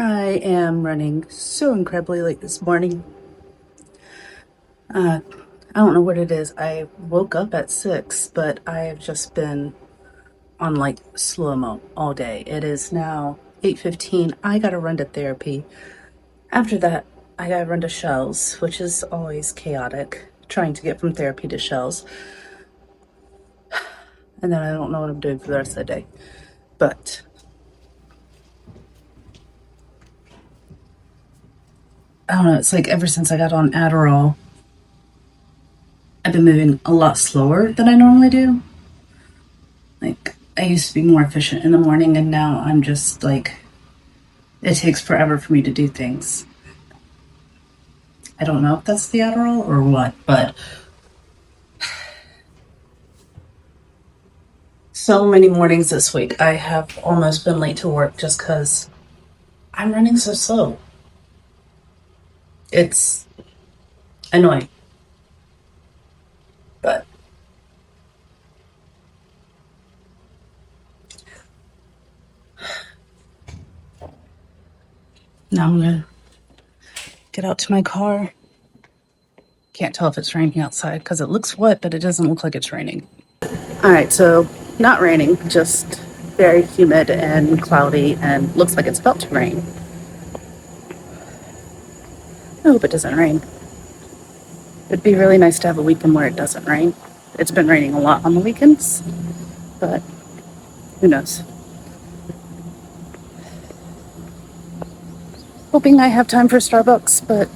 I am running so incredibly late this morning. I don't know what it is. I woke up at 6, but I have just been on like slow-mo all day. It is now 8:15. I gotta run to therapy. After that, I gotta run to Shells, which is always chaotic, trying to get from therapy to Shells. And then I don't know what I'm doing for the rest of the day. But I don't know, it's like ever since I got on Adderall, I've been moving a lot slower than I normally do. Like, I used to be more efficient in the morning, and now I'm just like, it takes forever for me to do things. I don't know if that's the Adderall or what, but so many mornings this week, I have almost been late to work just because I'm running so slow. It's annoying, but now I'm gonna get out to my car. Can't tell if it's raining outside because it looks wet, but it doesn't look like it's raining. All right, so not raining, just very humid and cloudy and looks like it's about to rain. I hope it doesn't rain. It'd be really nice to have a weekend where it doesn't rain. It's been raining a lot on the weekends, but who knows. Hoping I have time for Starbucks, but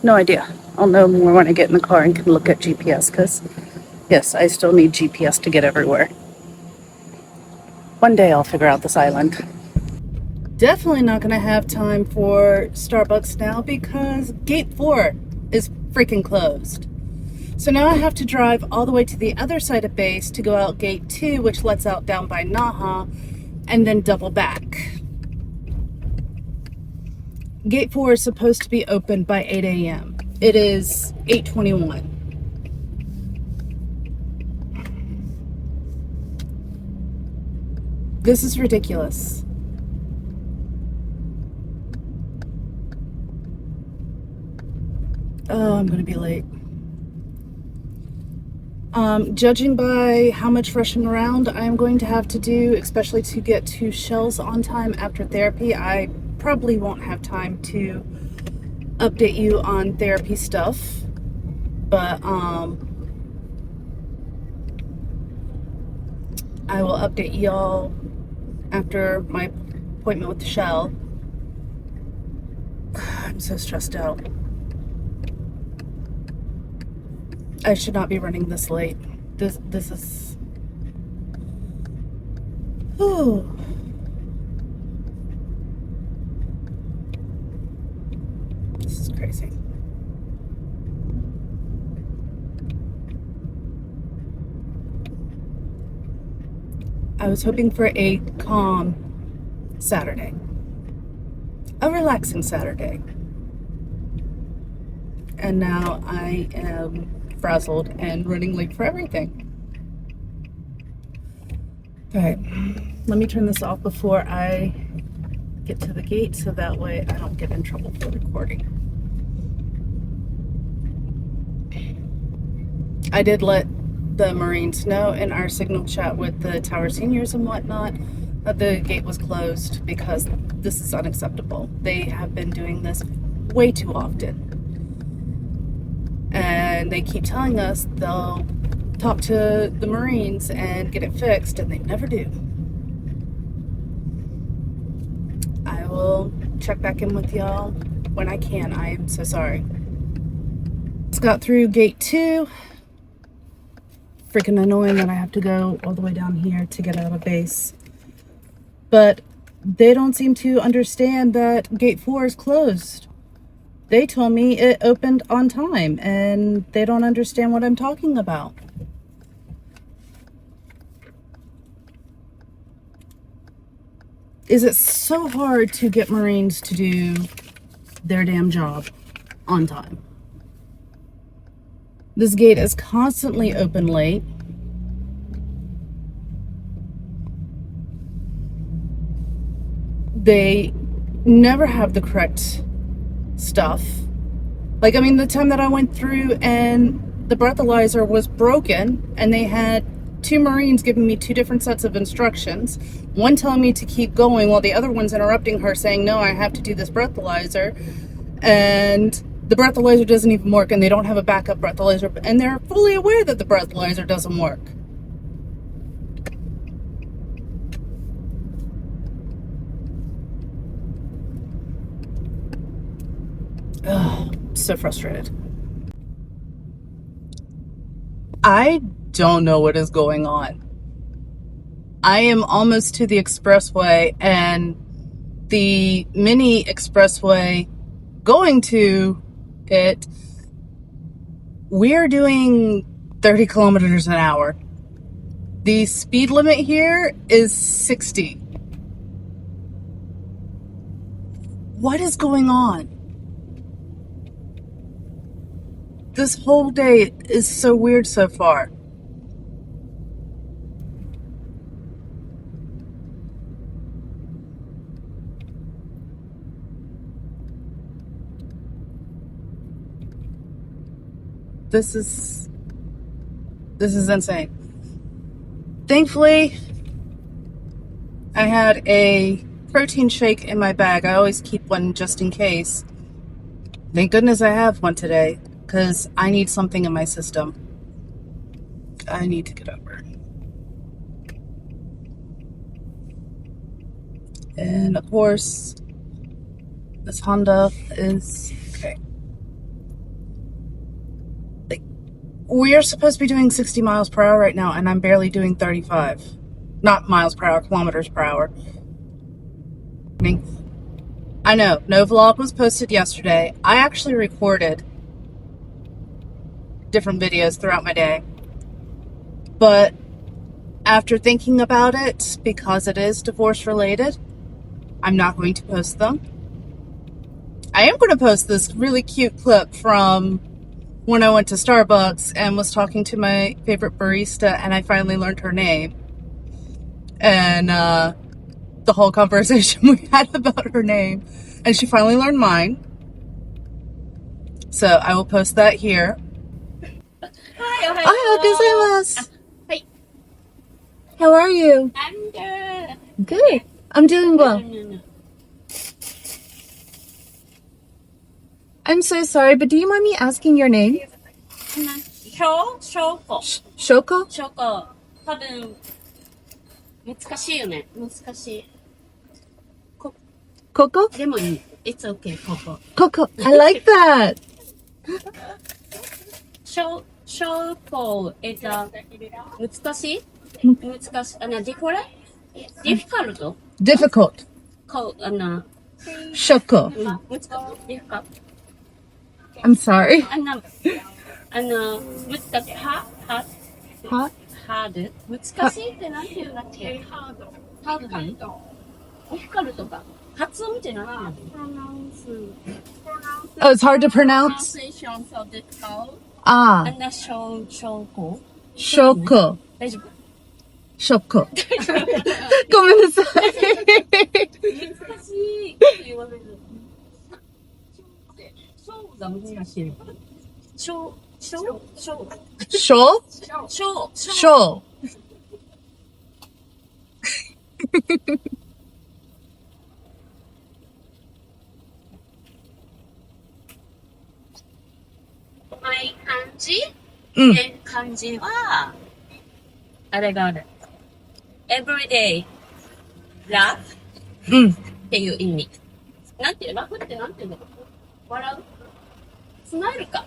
no idea. I'll know more when I get in the car and can look at GPS, because yes, I still need GPS to get everywhere. One day I'll figure out this island. Definitely not going to have time for Starbucks now because Gate 4 is freaking closed. So now I have to drive all the way to the other side of base to go out Gate 2, which lets out down by Naha, and then double back. Gate 4 is supposed to be open by 8 a.m. It is 8:21. This is ridiculous. Oh, I'm going to be late. Judging by how much rushing around I'm going to have to do, especially to get to Shells on time after therapy, I probably won't have time to update you on therapy stuff. But I will update y'all after my appointment with the Shell. I'm so stressed out. I should not be running this late. This is... Ooh. This is crazy. I was hoping for a calm Saturday. A relaxing Saturday. And now I am frazzled and running late for everything. All right, let me turn this off before I get to the gate so that way I don't get in trouble for recording. I did let the Marines know in our signal chat with the Tower seniors and whatnot that the gate was closed because this is unacceptable. They have been doing this way too often. And they keep telling us they'll talk to the Marines and get it fixed, and they never do. I will check back in with y'all when I can. I am so sorry. Just got through Gate 2. Freaking annoying that I have to go all the way down here to get out of base. But they don't seem to understand that Gate 4 is closed. They told me it opened on time, and they don't understand what I'm talking about. Is it so hard to get Marines to do their damn job on time? This gate is constantly open late. They never have the correct stuff. Like, I mean, the time that I went through and the breathalyzer was broken and they had 2 Marines giving me 2 different sets of instructions, one telling me to keep going while the other one's interrupting her saying, no, I have to do this breathalyzer, and the breathalyzer doesn't even work and they don't have a backup breathalyzer, and they're fully aware that the breathalyzer doesn't work. Ugh, so frustrated. I don't know what is going on. I am almost to the expressway, and the mini expressway going to it, we're doing 30 kilometers an hour. The speed limit here is 60. What is going on? This whole day is so weird so far. This is insane. Thankfully, I had a protein shake in my bag. I always keep one just in case. Thank goodness I have one today, because I need something in my system. I need to get over. And of course, this Honda is okay. Like, we are supposed to be doing 60 miles per hour right now, and I'm barely doing 35. Not miles per hour, kilometers per hour. I know, no vlog was posted yesterday. I actually recorded different videos throughout my day. But after thinking about it, because it is divorce related, I'm not going to post them. I am going to post this really cute clip from when I went to Starbucks and was talking to my favorite barista, and I finally learned her name. And the whole conversation we had about her name. And she finally learned mine. So I will post that here. Ohayou. How are you? I'm good. Good. I'm doing well. No. I'm so sorry, but do you mind me asking your name? Shoko. Shoko? 多分難しいよね。難しい。Coco? でもいい。It's okay, Coco. Coco. I like that. Shoko is 難しい難しい。difficult? Difficult. Shoko. 難しい。difficult. I'm sorry. 難しい。Hot? hard 難しいってなんて言うんだっけ hard 何 difficult か発音って何て言うの Oh, it's hard to pronounce? pronunciation so difficult Ah. and shoko Shoko. 大丈夫 Shoko. ごめんなさい。難しいって言われる小が難しい小 Show? Show. my 漢字、漢字はあれがある everyday laugh っていう意味なんてラフってなんていうの笑うスマイルか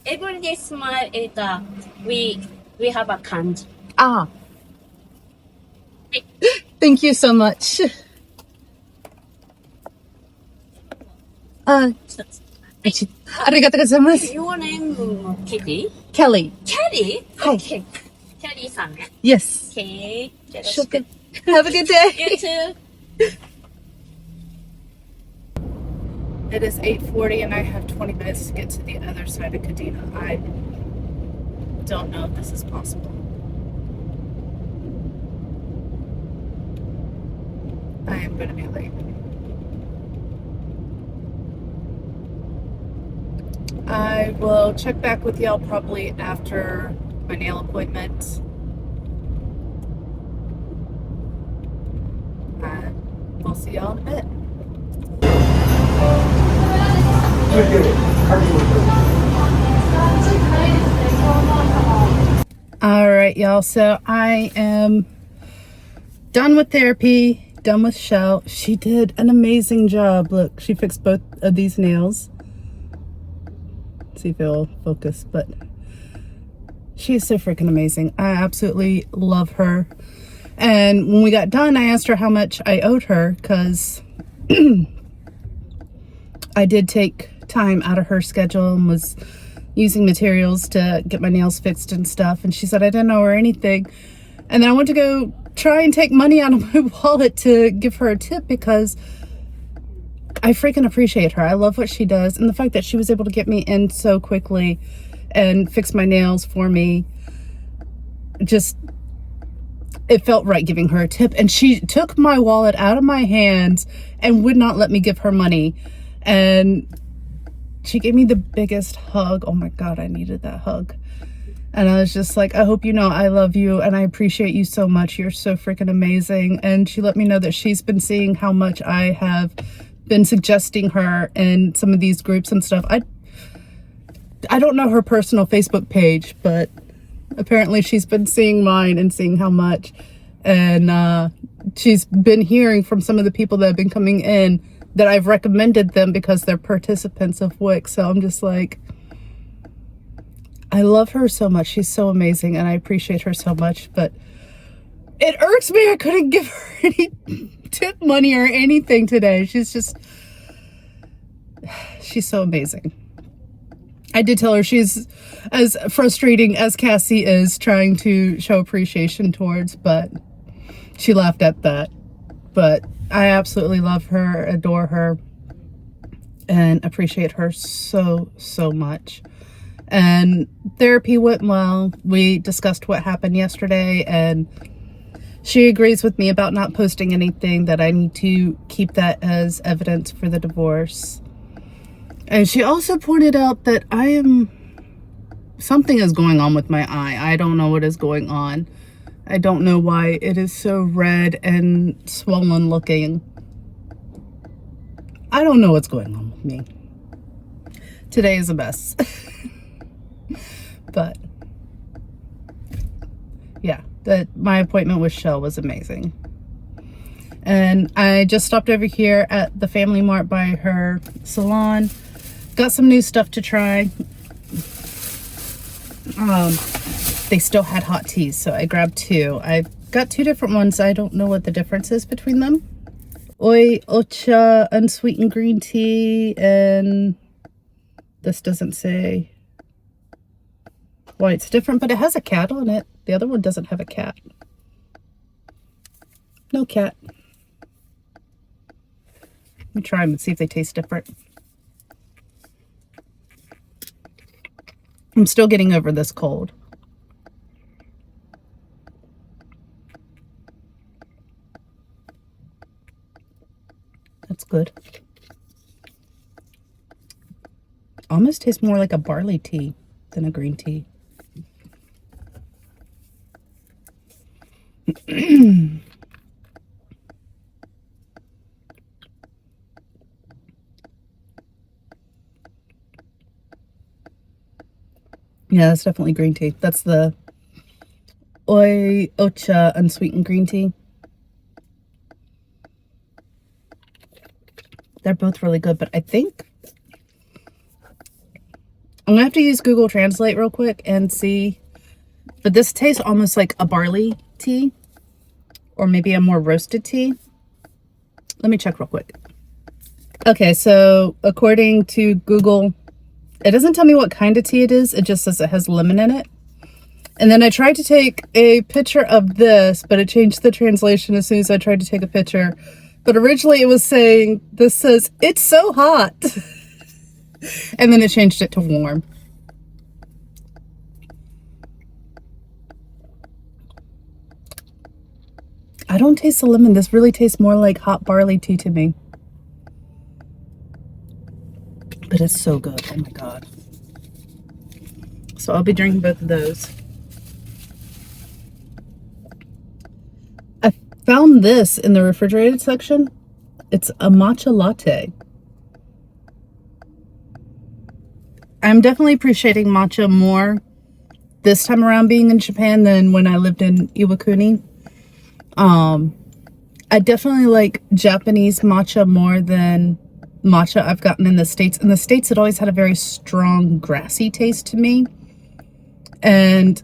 everyday smile is we have a 漢字 Ah. Thank you so much. ありがとうございます。Your name Kitty? Kelly. Kelly? はい。Okay. Kelly さんね。Yes. Okay. Have a good day. You too. It is 8:40 and I have 20 minutes to get to the other side of Kadena. I don't know if this is possible. I am going to be late. I will check back with y'all probably after my nail appointment. And we'll see y'all in a bit. All right, y'all. So I am done with therapy, done with Shell. She did an amazing job. Look, she fixed both of these nails. Let's see if it'll focus, but she is so freaking amazing. I absolutely love her. And when we got done, I asked her how much I owed her because I did take time out of her schedule and was using materials to get my nails fixed and stuff. And she said I didn't owe her anything. And then I went to go try and take money out of my wallet to give her a tip because I freaking appreciate her. I love what she does. And the fact that she was able to get me in so quickly and fix my nails for me, just, it felt right giving her a tip. And she took my wallet out of my hands and would not let me give her money. And she gave me the biggest hug. Oh my God, I needed that hug. And I was just like, I hope you know I love you and I appreciate you so much. You're so freaking amazing. And she let me know that she's been seeing how much I have been suggesting her in some of these groups and stuff. I don't know her personal Facebook page, but apparently she's been seeing mine and seeing how much. And she's been hearing from some of the people that have been coming in that I've recommended them because they're participants of WIC. So I'm just like, I love her so much. She's so amazing and I appreciate her so much, but it irks me I couldn't give her any tip money or anything today. She's so amazing. I did tell her she's as frustrating as Cassie is trying to show appreciation towards, but she laughed at that. But I absolutely love her, adore her, and appreciate her so, so much. And therapy went well. We discussed what happened yesterday, and she agrees with me about not posting anything, that I need to keep that as evidence for the divorce. And she also pointed out that something is going on with my eye. I don't know what is going on. I don't know why it is so red and swollen looking. I don't know what's going on with me. Today is a mess. But yeah, my appointment with Shell was amazing. And I just stopped over here at the FamilyMart by her salon. Got some new stuff to try. They still had hot teas, so I grabbed two. I got two different ones. I don't know what the difference is between them. Oi Ocha unsweetened green tea, and this doesn't say why it's different, but it has a cat on it. The other one doesn't have a cat. No cat. Let me try them and see if they taste different. I'm still getting over this cold. That's good. Almost tastes more like a barley tea than a green tea. Yeah, that's definitely green tea. That's the Oi Ocha unsweetened green tea. They're both really good, but I think I'm gonna have to use Google Translate real quick and see. But this tastes almost like a barley tea, or maybe a more roasted tea. Let me check real quick. Okay, so according to Google, it doesn't tell me what kind of tea it is. It just says it has lemon in it. And then I tried to take a picture of this, but it changed the translation as soon as I tried to take a picture. But originally it was saying, this says, it's so hot. And then it changed it to warm. I don't taste the lemon. This really tastes more like hot barley tea to me. But it's so good. Oh my God. So I'll be drinking both of those. I found this in the refrigerated section. It's a matcha latte. I'm definitely appreciating matcha more this time around being in Japan than when I lived in Iwakuni. I definitely like Japanese matcha more than matcha I've gotten in the States. In the States, it always had a very strong grassy taste to me. And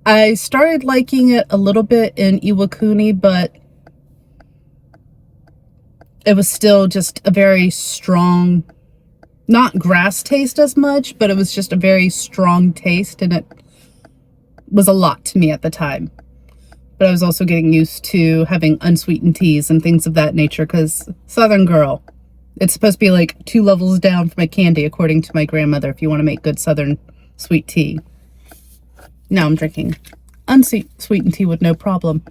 I started liking it a little bit in Iwakuni, but it was still just a very strong, not grass taste as much, but it was just a very strong taste, and it was a lot to me at the time. But I was also getting used to having unsweetened teas and things of that nature, because Southern girl, it's supposed to be like 2 levels down from a candy, according to my grandmother, if you want to make good Southern sweet tea. Now I'm drinking unsweetened tea with no problem.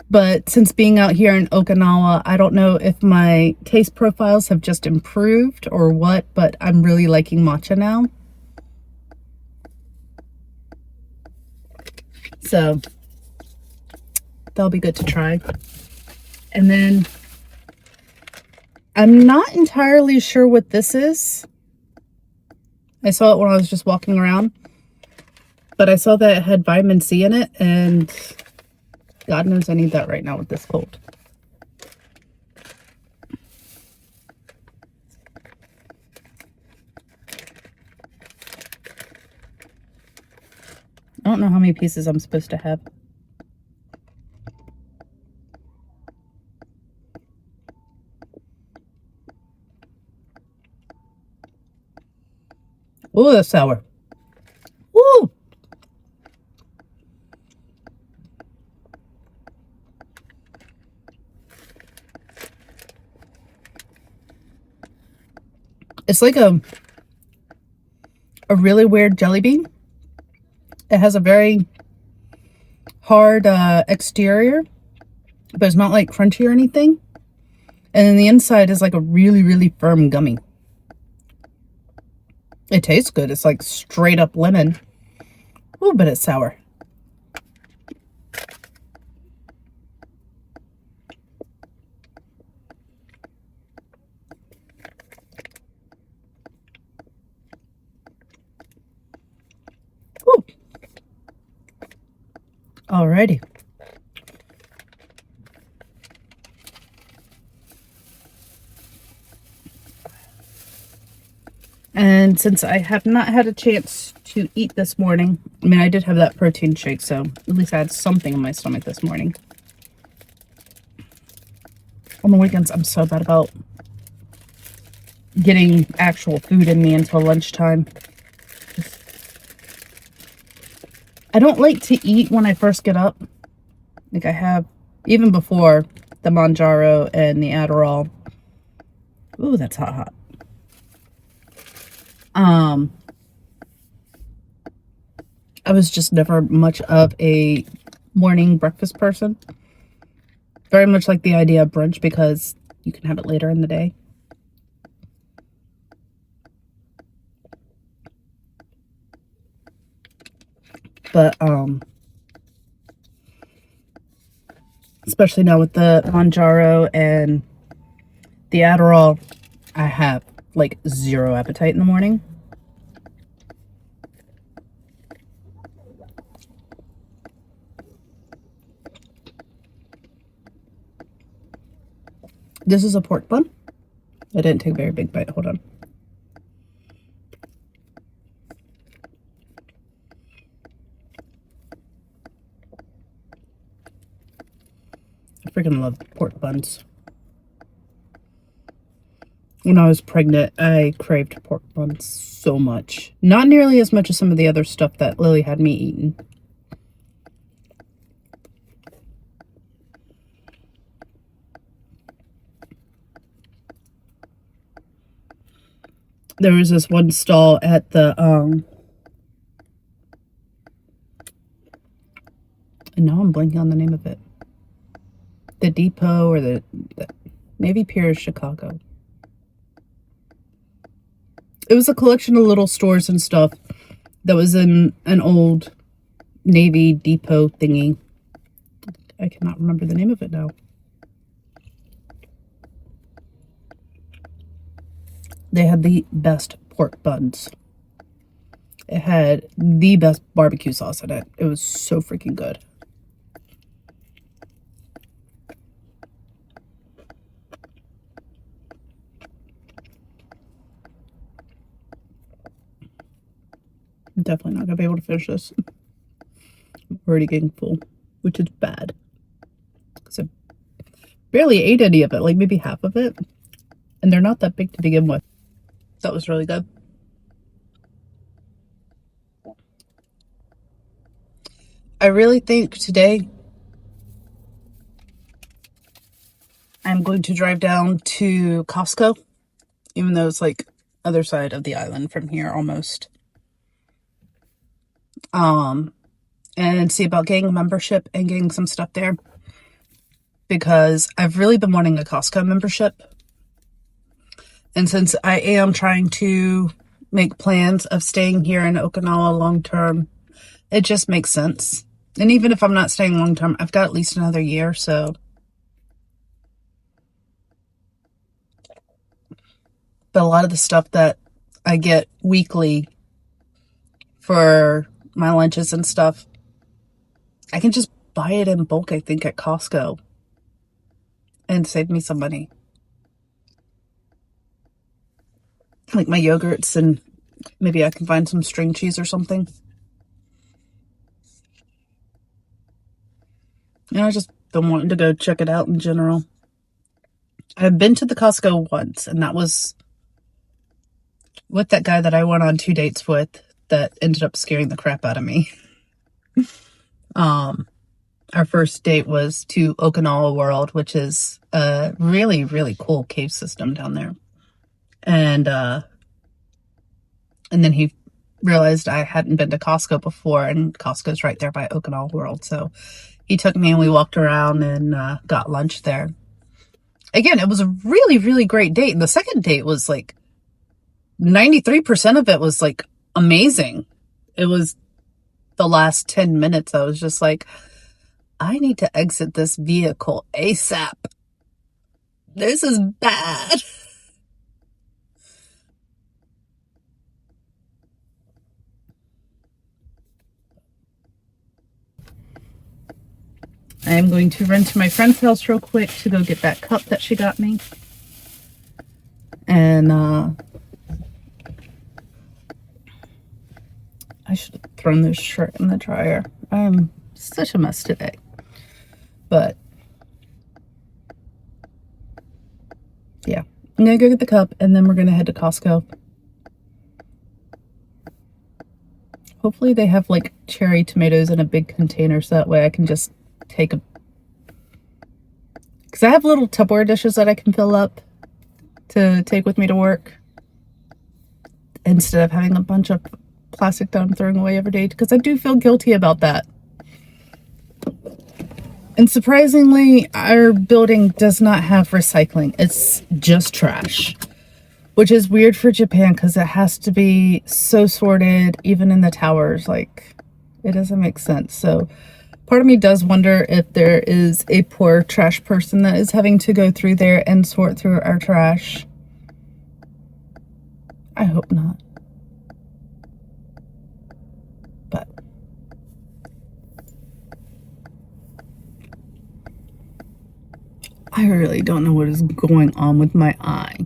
But since being out here in Okinawa, I don't know if my taste profiles have just improved or what, but I'm really liking matcha now. So that'll be good to try. And then I'm not entirely sure what this is. I saw it when I was just walking around, but I saw that it had vitamin C in it, and God knows I need that right now with this cold. I don't know how many pieces I'm supposed to have. Oh, that's sour. Woo! It's like a really weird jelly bean. It has a very hard exterior, but it's not like crunchy or anything. And then the inside is like a really, really firm gummy. It tastes good. It's like straight up lemon. Oh, but it's sour. Ooh. Alrighty. And since I have not had a chance to eat this morning, I mean, I did have that protein shake, so at least I had something in my stomach this morning. On the weekends, I'm so bad about getting actual food in me until lunchtime. I don't like to eat when I first get up. Like I have, even before the Manjaro and the Adderall. Ooh, that's hot, hot. I was just never much of a morning breakfast person. Very much like the idea of brunch because you can have it later in the day. But, especially now with the Manjaro and the Adderall, I have like zero appetite in the morning. This is a pork bun. I didn't take a very big bite. Hold on. I freaking love pork buns. When I was pregnant, I craved pork buns so much. Not nearly as much as some of the other stuff that Lily had me eating. There was this one stall at the, and now I'm blanking on the name of it. The Depot or the Navy Pier, Chicago. It was a collection of little stores and stuff that was in an old Navy depot thingy. I cannot remember the name of it now. They had the best pork buns. It had the best barbecue sauce in it. It was so freaking good. I'm definitely not going to be able to finish this. I'm already getting full, which is bad. Because I barely ate any of it, like maybe half of it. And they're not that big to begin with. That was really good. I really think today I'm going to drive down to Costco, even though it's like other side of the island from here almost. And see about getting a membership and getting some stuff there, because I've really been wanting a Costco membership. And since I am trying to make plans of staying here in Okinawa long term, it just makes sense. And even if I'm not staying long term, I've got at least another year, so. But a lot of the stuff that I get weekly for my lunches and stuff, I can just buy it in bulk, I think, at Costco and save me some money. Like my yogurts, and maybe I can find some string cheese or something. And I just been wanting to go check it out in general. I've been to the Costco once, and that was with that guy that I went on 2 dates with that ended up scaring the crap out of me. Our first date was to Okinawa World, which is a really, really cool cave system down there. And then he realized I hadn't been to Costco before, and Costco's right there by Okinawa World. So he took me and we walked around and got lunch there. Again, it was a really, really great date. And the second date was like 93% of it was like amazing. It was the last 10 minutes. I was just like, I need to exit this vehicle ASAP. This is bad. I am going to run to my friend's house real quick to go get that cup that she got me. And I should have thrown this shirt in the dryer. I'm such a mess today. But yeah, I'm going to go get the cup and then we're going to head to Costco. Hopefully they have like cherry tomatoes in a big container so that way I can just take a, because I have little Tupperware dishes that I can fill up to take with me to work instead of having a bunch of plastic that I'm throwing away every day, because I do feel guilty about that. And surprisingly, our building does not have recycling. It's just trash, which is weird for Japan because it has to be so sorted even in the towers. Like, it doesn't make sense. So part of me does wonder if there is a poor trash person that is having to go through there and sort through our trash. I hope not. But I really don't know what is going on with my eye.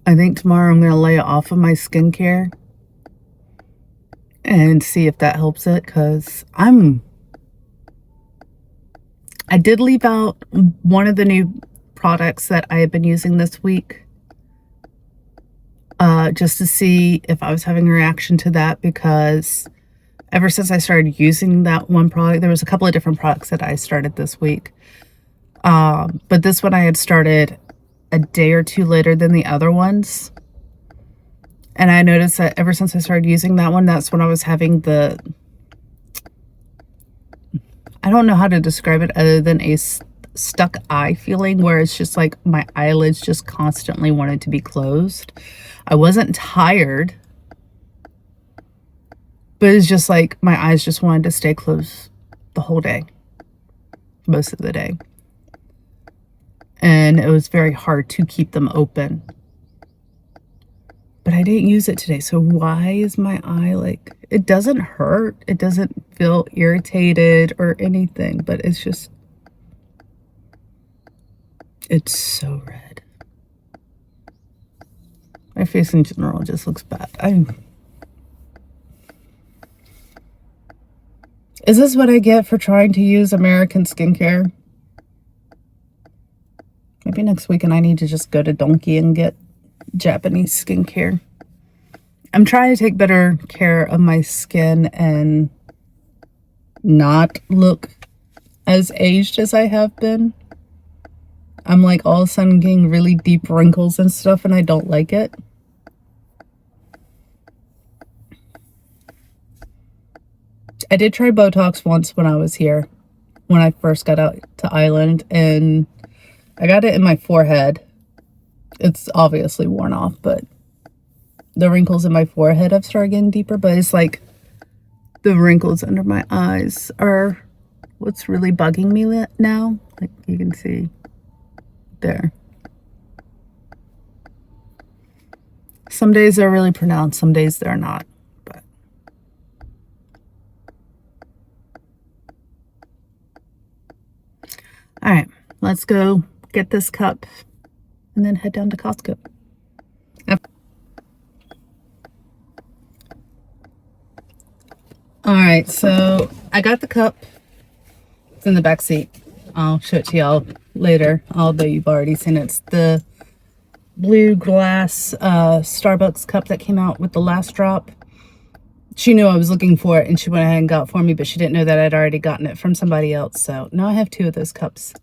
I think tomorrow I'm going to lay it off of my skincare and see if that helps it, because I did leave out one of the new products that I have been using this week just to see if I was having a reaction to that, because ever since I started using that one product, there was a couple of different products that I started this week, but this one I had started a day or two later than the other ones. And I noticed that ever since I started using that one, that's when I was having I don't know how to describe it other than a stuck eye feeling where it's just like my eyelids just constantly wanted to be closed. I wasn't tired, but it's just like my eyes just wanted to stay closed the whole day, most of the day. And it was very hard to keep them open. But I didn't use it today. So why is my eye like, it doesn't hurt. It doesn't feel irritated or anything, but it's just, it's so red. My face in general just looks bad. Is this what I get for trying to use American skincare? Maybe next weekend I need to just go to Donkey and get Japanese skincare. I'm trying to take better care of my skin and not look as aged as I have been. I'm like all of a sudden getting really deep wrinkles and stuff, and I don't like it. I did try Botox once when I was here, when I first got out to Ireland, and I got it in my forehead. It's obviously worn off, but the wrinkles in my forehead have started getting deeper, but it's like the wrinkles under my eyes are what's really bugging me now. Like you can see there. Some days they're really pronounced, some days they're not. But all right, let's go get this cup and then head down to Costco. All right, so I got the cup. It's in the back seat. I'll show it to y'all later, although you've already seen it. It's the blue glass Starbucks cup that came out with the last drop. She knew I was looking for it, and she went ahead and got it for me, but she didn't know that I'd already gotten it from somebody else. So now I have 2 of those cups.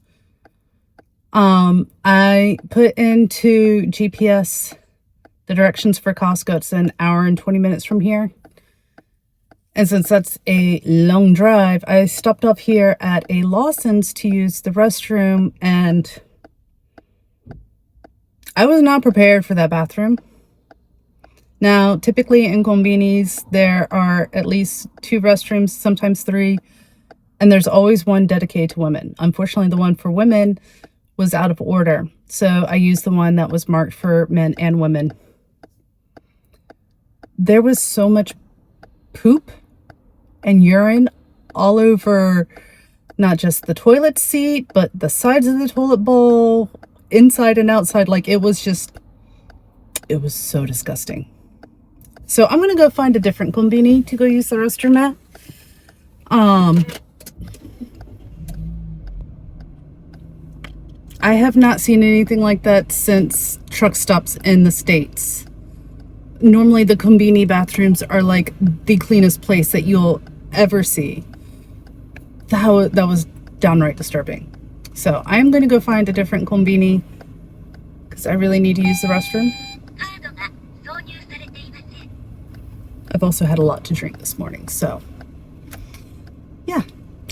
I put into GPS the directions for Costco. It's an hour and 20 minutes from here. And since that's a long drive, I stopped off here at a Lawson's to use the restroom, and I was not prepared for that bathroom. Now, typically in konbinis, there are at least 2 restrooms, sometimes 3, and there's always one dedicated to women. Unfortunately, the one for women was out of order, so I used the one that was marked for men and women. There was so much poop and urine all over not just the toilet seat, but the sides of the toilet bowl, inside and outside. Like it was so disgusting. So I'm gonna go find a different konbini to go use the restroom at. I have not seen anything like that since truck stops in the States. Normally the konbini bathrooms are like the cleanest place that you'll ever see. That was downright disturbing. So I'm going to go find a different konbini because I really need to use the restroom. I've also had a lot to drink this morning, so yeah.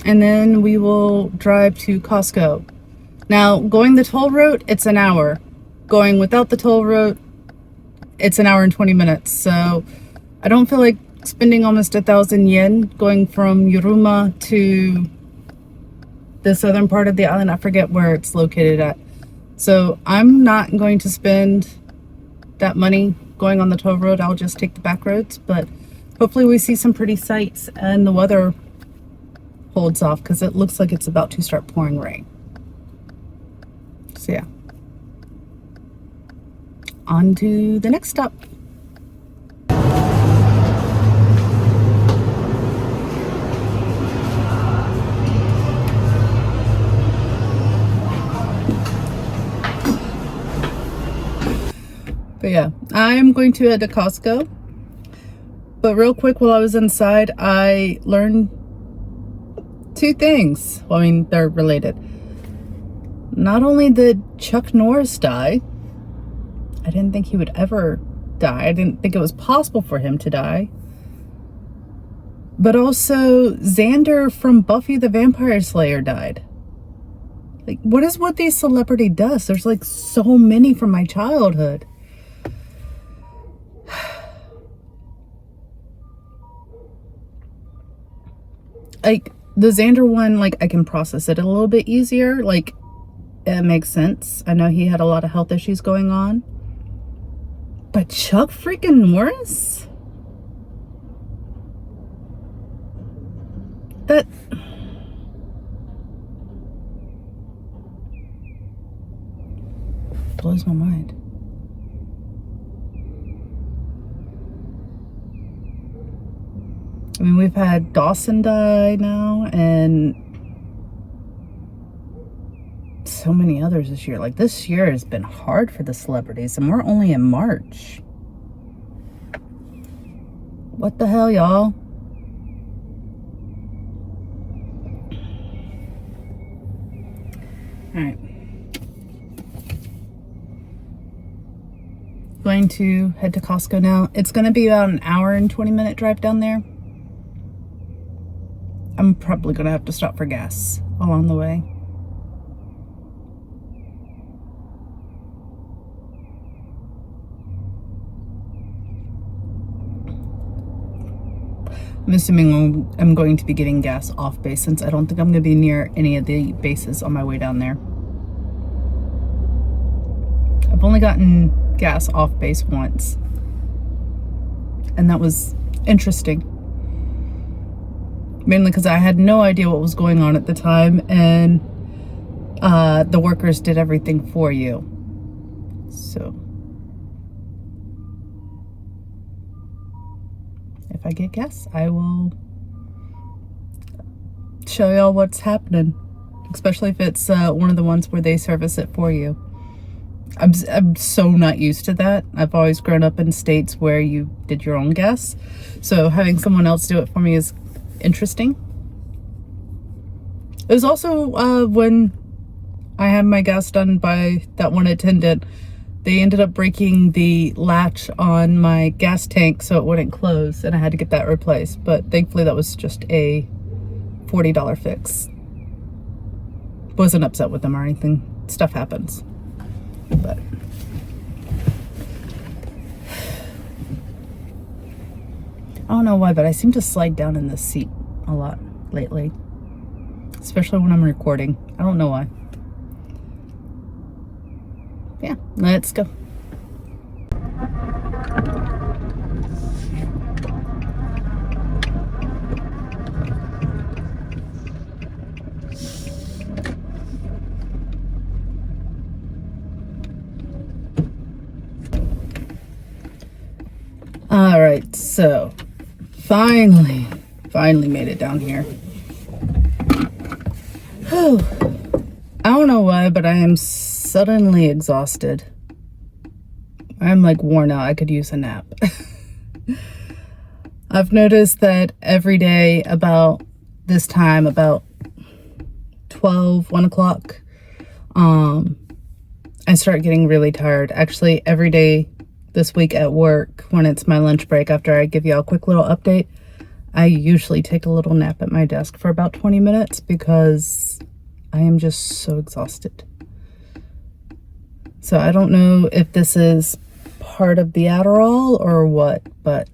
And then we will drive to Costco. Now, going the toll road, it's an hour. Going without the toll road, it's an hour and 20 minutes. So I don't feel like spending almost 1,000 yen going from Yuruma to the southern part of the island. I forget where it's located at. So I'm not going to spend that money going on the toll road. I'll just take the back roads, but hopefully we see some pretty sights and the weather holds off because it looks like it's about to start pouring rain. So yeah, on to the next stop. But yeah, I'm going to head to Costco. But real quick, while I was inside, I learned 2 things. Well, I mean, they're related. Not only did Chuck Norris die, I didn't think he would ever die. I didn't think it was possible for him to die. But also, Xander from Buffy the Vampire Slayer died. Like, what is with these celebrity deaths? There's like so many from my childhood. Like, the Xander one, like, I can process it a little bit easier. Like, it makes sense. I know he had a lot of health issues going on. But Chuck freaking Norris? That... blows my mind. I mean, we've had Dawson die now, and so many others this year. Like, this year has been hard for the celebrities, and we're only in March. What the hell, y'all? Alright. Going to head to Costco now. It's going to be about an hour and 20-minute drive down there. I'm probably going to have to stop for gas along the way. I'm assuming I'm going to be getting gas off base, since I don't think I'm going to be near any of the bases on my way down there. I've only gotten gas off base once, and that was interesting. Mainly because I had no idea what was going on at the time, and the workers did everything for you. So if I get gas, I will show y'all what's happening, especially if it's one of the ones where they service it for you. I'm so not used to that. I've always grown up in states where you did your own gas, so having someone else do it for me is interesting. It was also when I had my gas done by that one attendant, they ended up breaking the latch on my gas tank so it wouldn't close, and I had to get that replaced. But thankfully that was just a $40 fix. Wasn't upset with them or anything. Stuff happens. But I don't know why, but I seem to slide down in this seat a lot lately, especially when I'm recording. I don't know why. Yeah, let's go. All right, so finally made it down here. Whew. I don't know why, but I am suddenly exhausted. I'm like worn out. I could use a nap. I've noticed that every day about this time, about 1 o'clock, I start getting really tired. Actually, every day this week at work, when it's my lunch break, after I give y'all a quick little update, I usually take a little nap at my desk for about 20 minutes because I am just so exhausted. So I don't know if this is part of the Adderall or what, but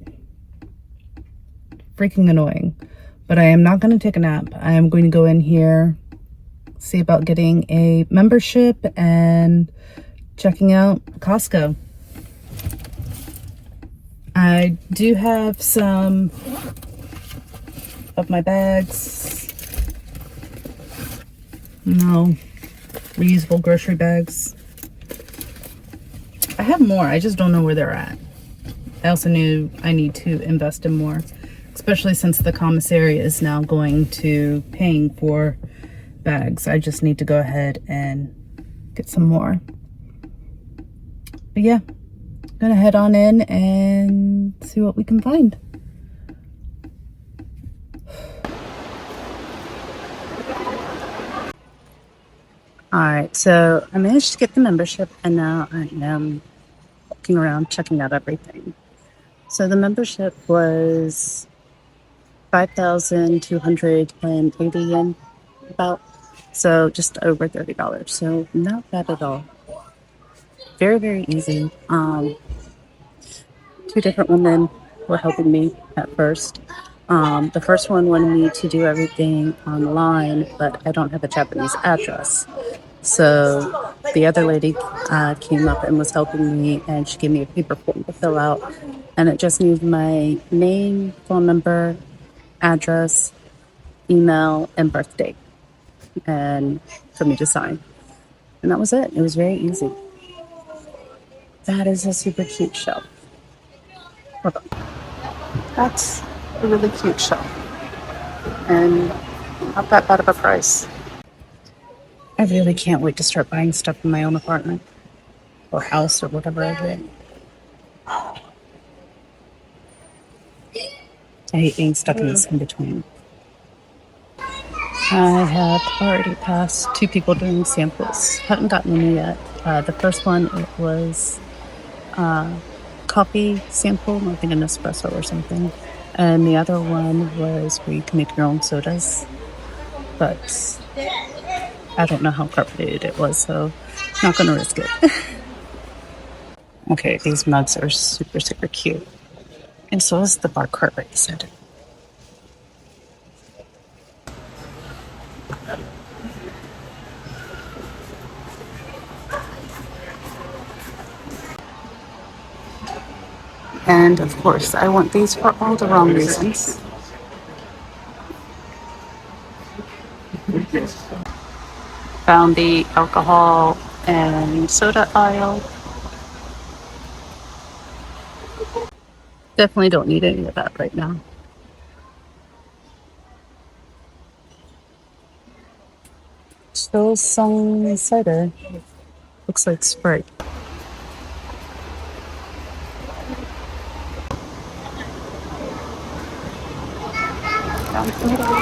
freaking annoying. But I am not going to take a nap. I am going to go in here, see about getting a membership and checking out Costco. I do have some of my bags. No, reusable grocery bags. I have more, I just don't know where they're at. I also knew I need to invest in more, especially since the commissary is now going to paying for bags. I just need to go ahead and get some more. But yeah, I'm gonna head on in and see what we can find. Alright, so I managed to get the membership, and now I am walking around checking out everything. So the membership was 5,280 yen, about. So just over $30. So not bad at all. Very, very easy. Two different women were helping me at first. The first one wanted me to do everything online, but I don't have a Japanese address. So the other lady came up and was helping me, and she gave me a paper form to fill out. And it just needs my name, phone number, address, email, and birthday, and for me to sign. And that was it. It was very easy. That is a super cute shell. Hold on. That's a really cute shell. And not that bad of a price. I really can't wait to start buying stuff in my own apartment or house or whatever I do. I hate being stuck in this in between. I have already passed 2 people doing samples. Haven't gotten any yet. The first one, it was coffee sample, I think an espresso or something. And the other one was where you can make your own sodas. But I don't know how carbonated it was, so I'm not going to risk it. Okay, these mugs are super, super cute. And so is the bar cart right beside it. And of course, I want these for all the wrong reasons. Found the alcohol and soda aisle. Definitely don't need any of that right now. Still some cider. Looks like Sprite. Found some Italy.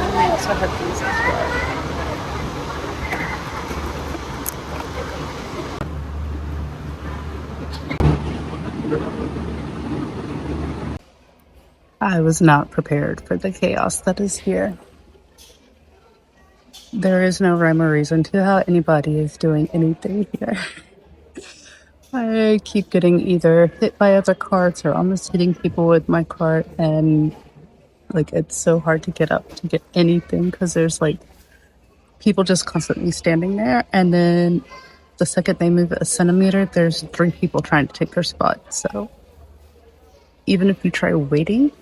And I also have these as well. I was not prepared for the chaos that is here. There is no rhyme or reason to how anybody is doing anything here. I keep getting either hit by other carts or almost hitting people with my cart, and like it's so hard to get up to get anything because there's like people just constantly standing there, and then the second they move a centimeter, there's 3 people trying to take their spot. So even if you try waiting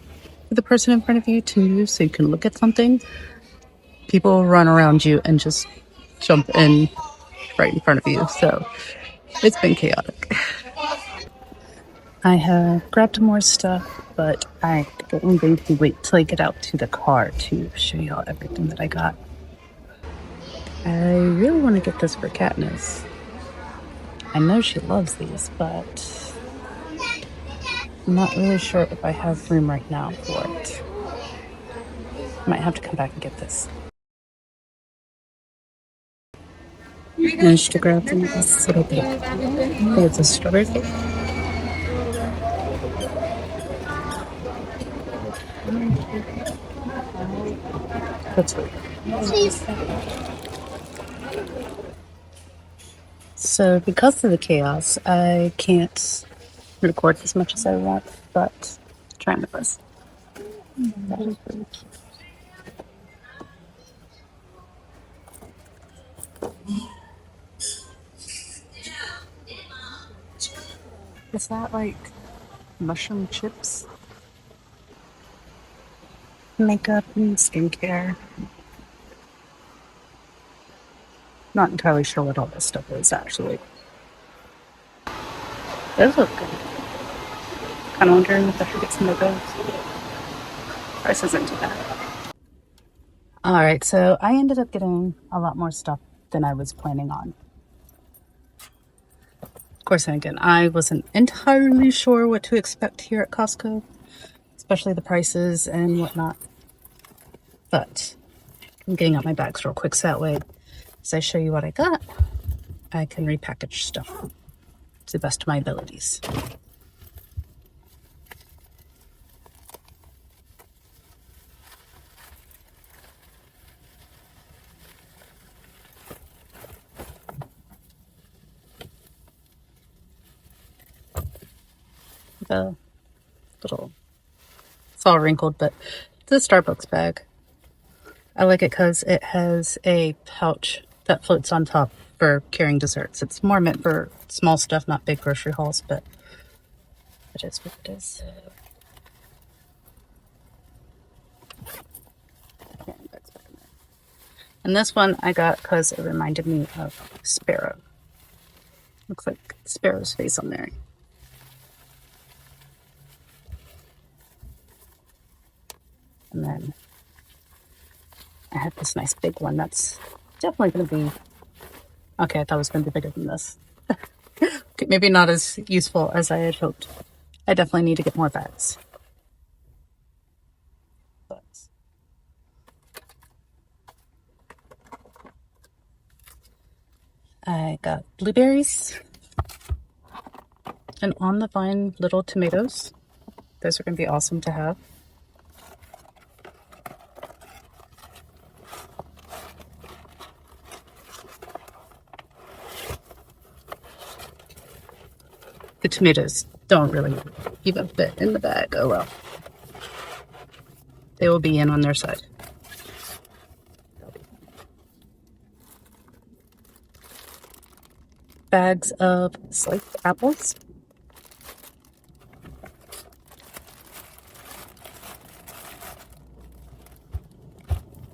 for the person in front of you to move so you can look at something, people will run around you and just jump in right in front of you. So it's been chaotic. I have grabbed more stuff, but I'm going to wait till I get out to the car to show y'all everything that I got. I really want to get this for Katniss. I know she loves these, but I'm not really sure if I have room right now for it. Might have to come back and get this. Managed to grab this little bit. I think it's a strawberry cake. That's weird. So because of the chaos, I can't record as much as I want, but try my best. That is really cute. Is that like mushroom chips? Makeup and skincare. Not entirely sure what all this stuff is actually. Those look good. Kind of wondering if I should get some of those. Price isn't too bad. Alright, so I ended up getting a lot more stuff than I was planning on. Of course, and again, I wasn't entirely sure what to expect here at Costco, especially the prices and whatnot. But I'm getting out my bags real quick so that way, as I show you what I got, I can repackage stuff to the best of my abilities. a little, it's all wrinkled, but it's a Starbucks bag. I like it because it has a pouch that floats on top for carrying desserts. It's more meant for small stuff, not big grocery hauls, but it is what it is. And this one I got because it reminded me of Sparrow. Looks like Sparrow's face on there. And then I have this nice big one that's definitely going to be... Okay, I thought it was going to be bigger than this. Okay, maybe not as useful as I had hoped. I definitely need to get more bags. But I got blueberries and on the vine little tomatoes. Those are going to be awesome to have. The tomatoes don't really even fit in the bag. Oh well. They will be in on their side. Bags of sliced apples.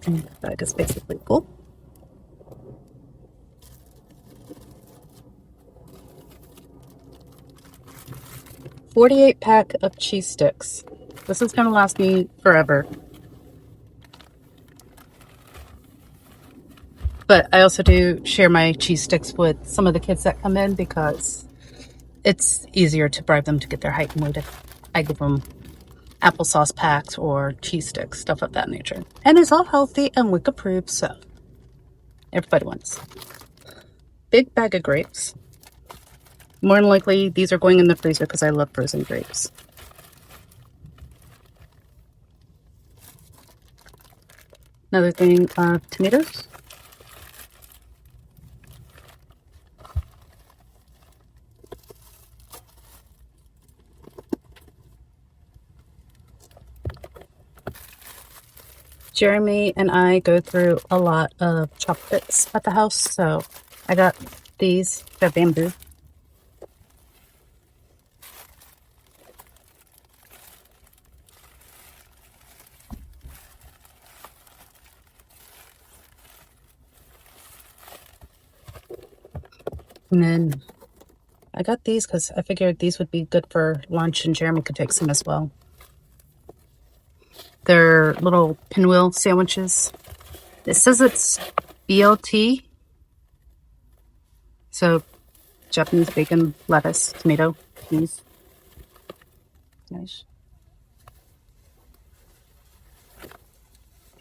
And the bag is basically full. $48 pack of cheese sticks. This is going to last me forever. But I also do share my cheese sticks with some of the kids that come in because it's easier to bribe them to get their height and weight if I give them applesauce packs or cheese sticks, stuff of that nature. And it's all healthy and WIC approved, so everybody wins. Big bag of grapes. More than likely, these are going in the freezer because I love frozen grapes. Another thing of tomatoes. Jeremy and I go through a lot of chocolates at the house, so I got these, the bamboo. And then I got these because I figured these would be good for lunch and Jeremy could take some as well. They're little pinwheel sandwiches. It says it's BLT. So Japanese bacon, lettuce, tomato, cheese. Nice.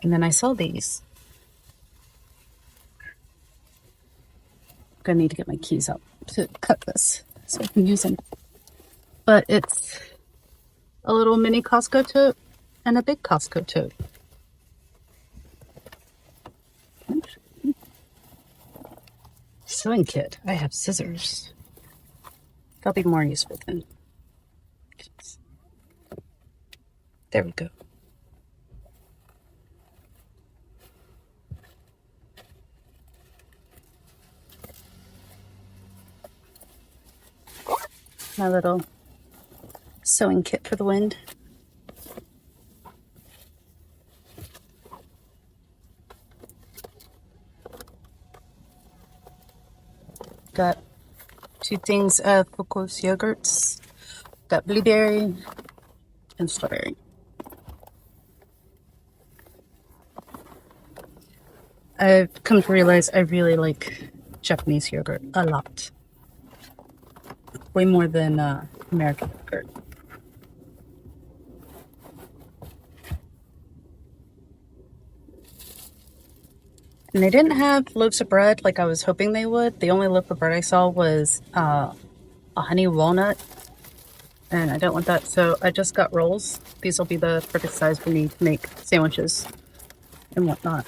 And then I saw these. I'm gonna need to get my keys out to cut this so I can use them. But it's a little mini Costco tote and a big Costco tote. Sewing kit. I have scissors. They'll be more useful than. There we go. My little sewing kit for the wind. Got 2 things of Focus yogurts. Got blueberry and strawberry. I've come to realize I really like Japanese yogurt a lot. Way more than American yogurt. And they didn't have loaves of bread like I was hoping they would. The only loaf of bread I saw was a honey walnut. And I don't want that, so I just got rolls. These will be the perfect size for me to make sandwiches and whatnot.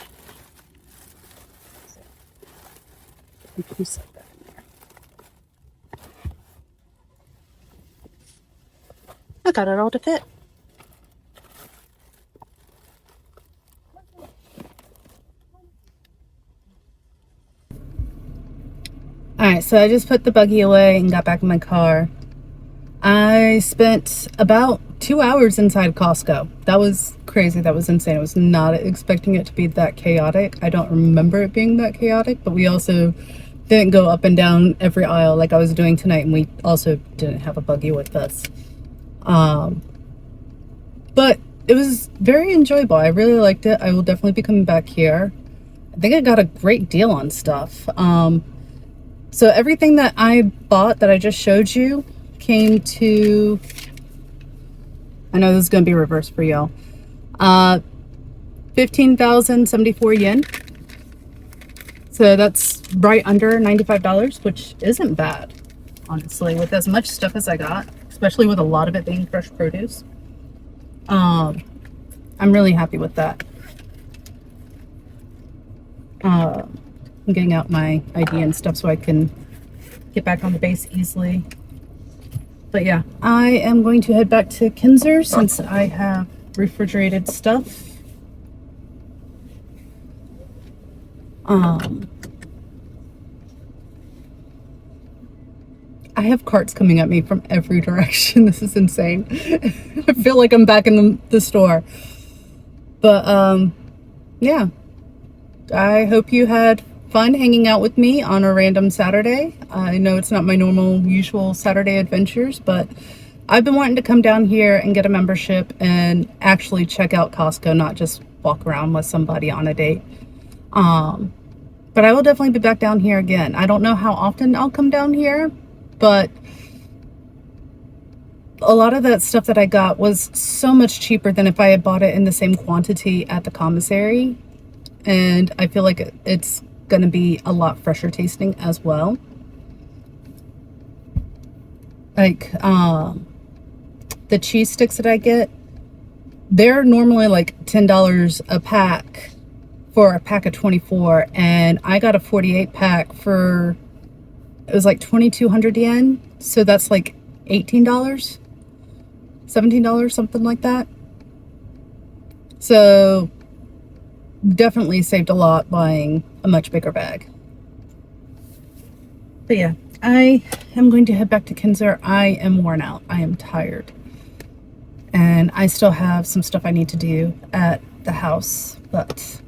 So, set that in there. I got it all to fit. Alright, so I just put the buggy away and got back in my car. I spent about 2 hours inside Costco. That was crazy. That was insane. I was not expecting it to be that chaotic. I don't remember it being that chaotic, but we also didn't go up and down every aisle like I was doing tonight, and we also didn't have a buggy with us. But it was very enjoyable. I really liked it. I will definitely be coming back here. I think I got a great deal on stuff. So everything that I bought that I just showed you came to, I know this is going to be reversed for y'all, 15,074 yen. So that's right under $95, which isn't bad, honestly, with as much stuff as I got, especially with a lot of it being fresh produce. I'm really happy with that. I'm getting out my ID and stuff so I can get back on the base easily. But yeah, I am going to head back to Kinser since I have refrigerated stuff. I have carts coming at me from every direction. This is insane. I feel like I'm back in the store. But yeah, I hope you had fun hanging out with me on a random Saturday. I know it's not my normal usual Saturday adventures, but I've been wanting to come down here and get a membership and actually check out Costco, not just walk around with somebody on a date. But I will definitely be back down here again. I don't know how often I'll come down here, but a lot of that stuff that I got was so much cheaper than if I had bought it in the same quantity at the commissary. And I feel like it's going to be a lot fresher tasting as well. Like the cheese sticks that I get, they're normally like $10 a pack for a pack of 24, and I got a 48 pack for, it was like 2,200 yen, so that's like $18, $17, something like that. So definitely saved a lot buying a much bigger bag. But yeah, I am going to head back to Kinser. I am worn out. I am tired. And I still have some stuff I need to do at the house, but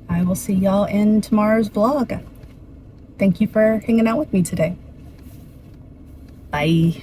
I will see y'all in tomorrow's vlog. Thank you for hanging out with me today. Bye.